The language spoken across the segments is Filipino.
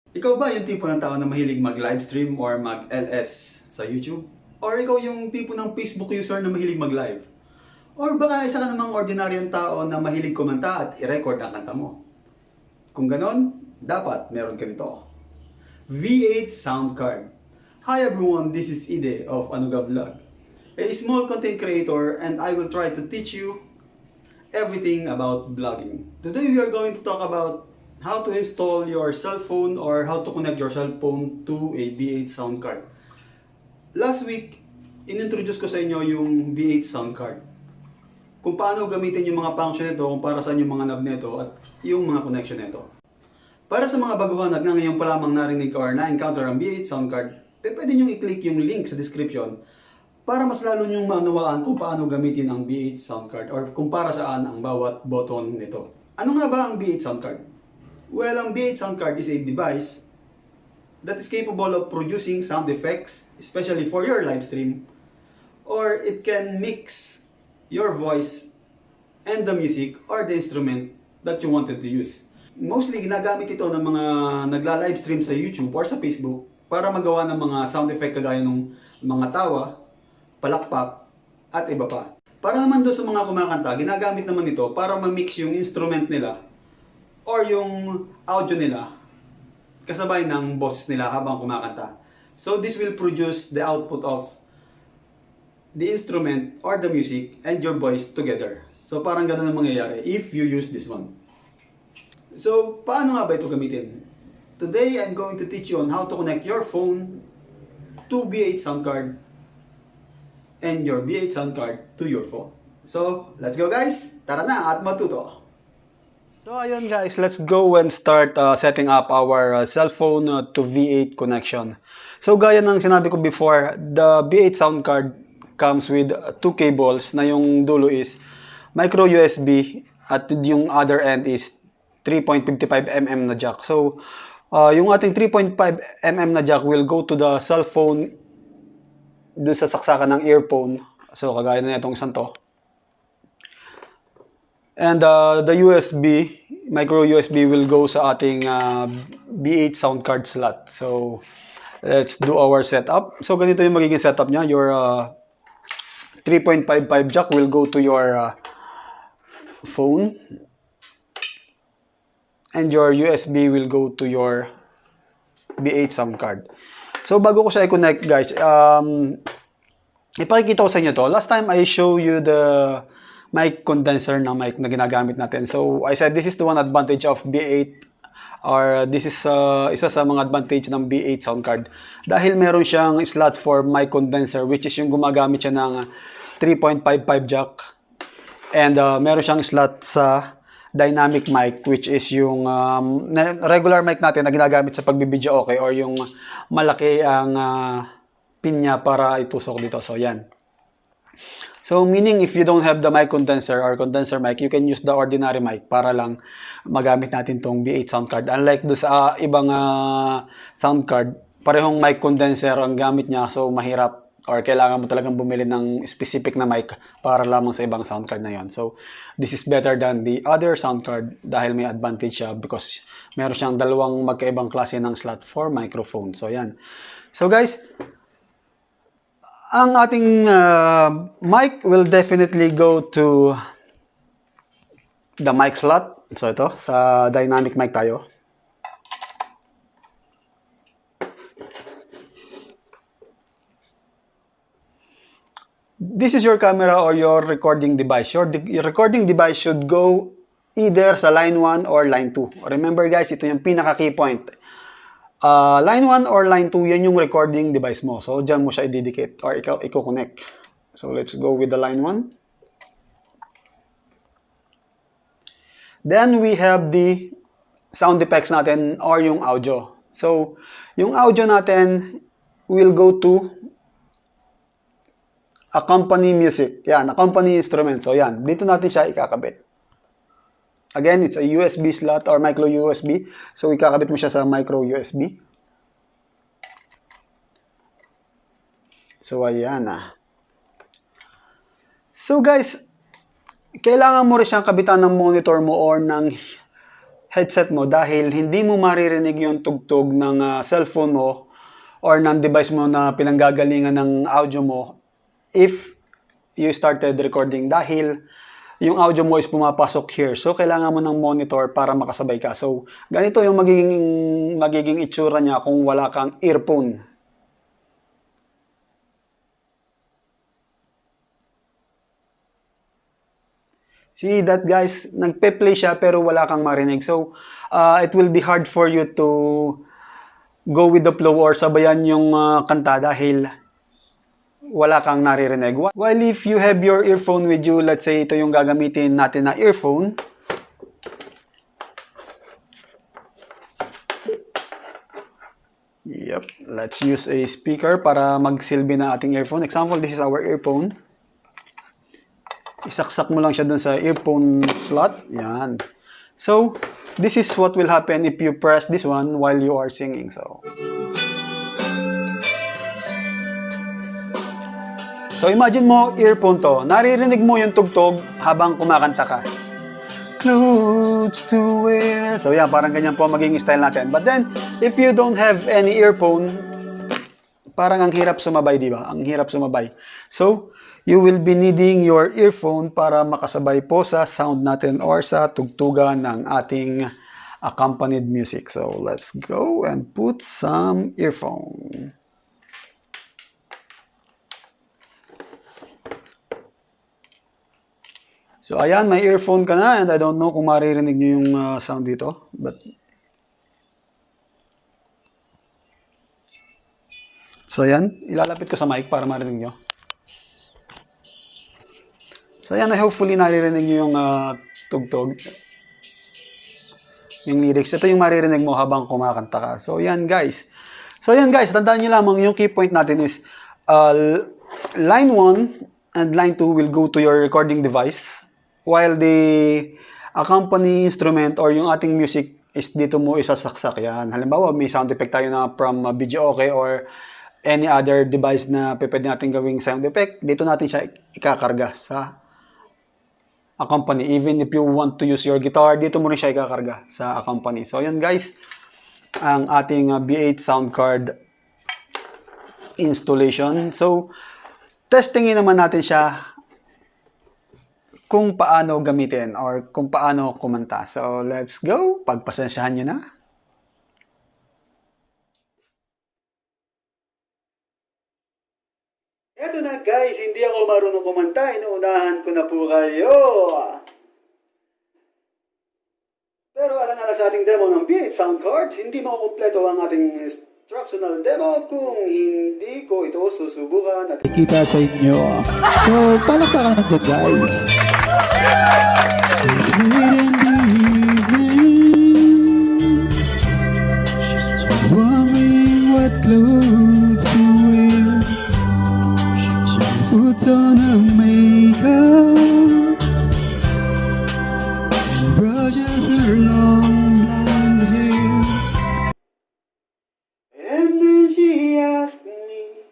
Ikaw ba yung tipo ng tao na mahilig mag-livestream or mag-LS sa YouTube? Or ikaw yung tipo ng Facebook user na mahilig mag-live? Or baka isa ka namang ordinaryong tao na mahilig kumanta at i-record ang kanta mo? Kung ganon, dapat meron ka nito. V8 Sound Card. Hi everyone, this is Ide of Anuga Vlog, a small content creator, and I will try to teach you everything about vlogging. Today we are going to talk about how to install your cell phone or how to connect your cell phone to a V8 sound card. Last week, inintroduce ko sa inyo yung V8 sound card. Kung paano gamitin yung mga function nito, kung para saan yung mga knob nito at yung mga connection nito. Para sa mga baguhan at ngayon pa lamang narinig or na-encounter ang V8 sound card, pwede nyo i-click yung link sa description para mas lalo nyong maunawaan kung paano gamitin ang V8 sound card or kung para saan ang bawat button nito. Ano nga ba ang V8 sound card? Well, ang V8 sound card is a device that is capable of producing sound effects, especially for your live stream, or it can mix your voice and the music or the instrument that you wanted to use. Mostly, ginagamit ito ng mga nagla-live stream sa YouTube or sa Facebook para magawa ng mga sound effect kagaya ng mga tawa, palakpak, at iba pa. Para naman doon sa mga kumakanta, ginagamit naman ito para ma-mix yung instrument nila or yung audio nila kasabay ng boses nila habang kumakanta. So this will produce the output of the instrument or the music and your voice together. So parang ganun ang mangyayari if you use this one. So paano nga ba ito gamitin? Today I'm going to teach you on how to connect your phone to V8 sound card and your V8 sound card to your phone. So let's go guys! Tara na at matuto! So ayun guys, let's go and start setting up our cell phone to V8 connection. So gaya ng sinabi ko before, the V8 sound card comes with two cables na yung dulo is micro USB at yung other end is 3.55mm na jack. So yung ating 3.5mm na jack will go to the cell phone doon sa saksakan ng earphone. So kagaya na itong isang to. And the USB, micro USB will go sa ating V8 sound card slot. So, let's do our setup. So, ganito yung magiging setup niya. Your 3.55 jack will go to your phone. And your USB will go to your V8 sound card. So, bago ko siya i-connect, guys, ipakikita ko sa inyo to. Last time, I show you the mic condenser na mic na ginagamit natin. So, I said this is the one advantage of B8 or this is isa sa mga advantage ng B8 sound card. Dahil meron siyang slot for mic condenser which is yung gumagamit siya ng 3.55 jack. And meron siyang slot sa dynamic mic which is yung regular mic natin na ginagamit sa pagbibideo okay or yung malaki ang pin niya para itusok dito. So, yan. So, meaning if you don't have the mic condenser or condenser mic, you can use the ordinary mic para lang magamit natin tong V8 sound card. Unlike do sa ibang sound card, parehong mic condenser ang gamit niya. So, mahirap or kailangan mo talagang bumili ng specific na mic para lamang sa ibang sound card na yon. So, this is better than the other sound card dahil may advantage siya because meron siyang dalawang magkaibang klase ng slot for microphone. So, yan. So, guys, ang ating mic will definitely go to the mic slot. So ito, sa dynamic mic tayo. This is your camera or your recording device. Your recording device should go either sa line 1 or line 2. Remember guys, ito yung pinaka-key point. Line 1 or line 2, yan yung recording device mo. So, dyan mo siya i-dedicate or i-connect. So, let's go with the line 1. Then, we have the sound effects natin or yung audio. So, yung audio natin will go to accompany music. Yan, accompany instrument. So, yan. Dito natin siya ikakabit. Again, it's a USB slot or micro USB. So, ikakabit mo siya sa micro USB. So, ayan na. So, guys, kailangan mo rin siyang kabitan ng monitor mo or ng headset mo dahil hindi mo maririnig yung tugtog ng cellphone mo or ng device mo na pinanggagalingan ng audio mo if you started recording dahil yung audio mo is pumapasok here. So, kailangan mo ng monitor para makasabay ka. So, ganito yung magiging itsura niya kung wala kang earphone. See that guys, nagpe-play siya pero wala kang marinig. So, it will be hard for you to go with the flow or sabayan yung kanta dahil wala kang naririnig. While if you have your earphone with you, let's say ito yung gagamitin natin na earphone. Yep, let's use a speaker para magsilbi na ating earphone. Example, this is our earphone. Isaksak mo lang siya dun sa earphone slot. Yan. So, this is what will happen if you press this one while you are singing. So imagine mo, earphone to. Naririnig mo yung tugtog habang kumakanta ka. Clothes to wear. So yan, parang ganyan po magiging style natin. But then, if you don't have any earphone, parang ang hirap sumabay, di ba? Ang hirap sumabay. So, you will be needing your earphone para makasabay po sa sound natin or sa tugtugan ng ating accompanied music. So, let's go and put some earphone. So, ayan, may earphone ka na and I don't know kung maririnig nyo yung sound dito. So, ayan, ilalapit ko sa mic para marinig nyo. So, ayan, hopefully naririnig nyo yung tugtog. Yung lyrics. Ito yung maririnig mo habang kumakanta ka. So, ayan, guys. Tandaan nyo lamang yung key point natin is line 1 and line 2 will go to your recording device. While the accompany instrument or yung ating music is dito mo isasaksak yan. Halimbawa, may sound effect tayo na from video okay or any other device na pwede natin gawing sound effect. Dito natin siya ikakarga sa accompany. Even if you want to use your guitar, dito mo rin siya ikakarga sa accompany. So, yan guys, ang ating B8 sound card installation. So, testingin naman natin siya kung paano gamitin or kung paano kumanta. So, let's go. Pagpasensyahan nyo na. Eto na guys, hindi ako marunong kumanta. Inuunahan ko na po kayo. Pero alang-alang sa ating demo ng B8 sound cards, hindi makukumpleto ang ating instructional demo kung hindi ko ito susubukan at Kita sa inyo. So, palakpakan naman dyan guys. It's late in the evening. She's wondering what clothes to wear. She puts on her makeup. She brushes her long blonde hair. And then she asked me,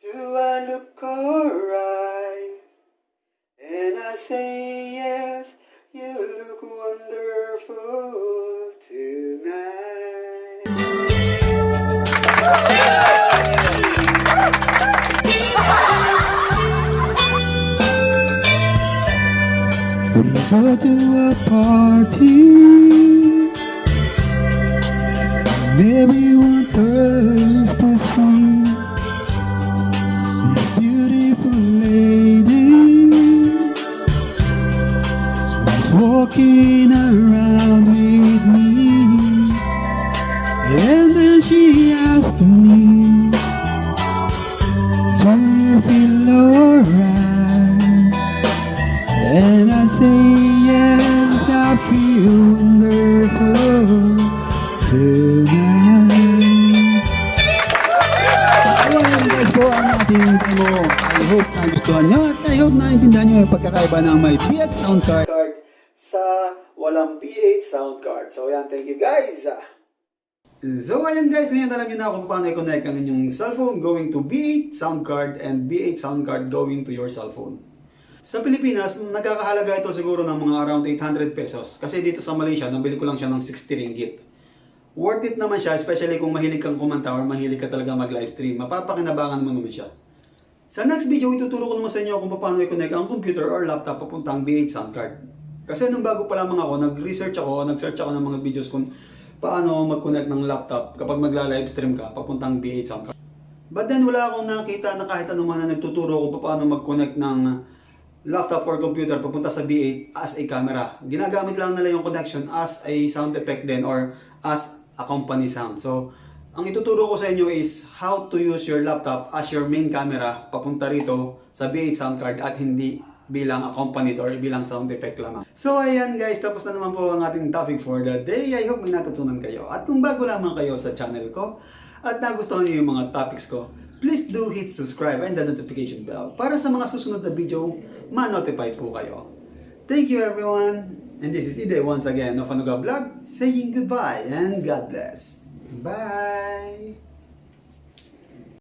do I look alright? And I say yes, you look wonderful tonight. We go to a party. Everyone thirsts to see this beautiful lady. She's walking around with me. And then she asked me, do you feel alright? And I say yes, I feel wonderful tonight. Ayan guys po ang ating demo. I hope nagustuhan nyo at I hope naintindihan nyo yung pagkakaiba ng may B8 sound card sa walang B8 sound card. So yan, thank you guys. So ayan guys, ngayon alam nyo na kung paano i-connect ang inyong cellphone going to B8 sound card and B8 sound card going to your cellphone. Sa Pilipinas, nagkakahalaga ito siguro ng mga around 800 pesos. Kasi dito sa Malaysia, nabili ko lang siya ng 60 ringgit. Worth it naman siya, especially kung mahilig kang kumanta or mahilig ka talaga mag-livestream. Mapapakinabangan mo naman siya. Sa next video, ituturo ko naman sa inyo kung paano i-connect ang computer or laptop papuntang B8 sound card. Kasi nung bago pa lamang ako, nag-search ako ng mga videos kung paano mag-connect ng laptop kapag magla-livestream ka papuntang B8 sound card. But then wala akong nakita na kahit anong na nagtuturo kung paano mag-connect ng laptop or computer papunta sa B8 as a camera. Ginagamit lang nila yung connection as a sound effect din or as a company sound. So, ang ituturo ko sa inyo is how to use your laptop as your main camera papunta rito sa B8 sound card at hindi bilang accompanied or bilang sound effect lamang. So ayan guys, tapos na naman po ang ating topic for the day. I hope may natutunan kayo. At kung bago lamang kayo sa channel ko at nagustuhan niyo yung mga topics ko, please do hit subscribe and the notification bell para sa mga susunod na video, ma-notify po kayo. Thank you everyone! And this is Ide once again of Anuga Vlog saying goodbye and God bless. Bye!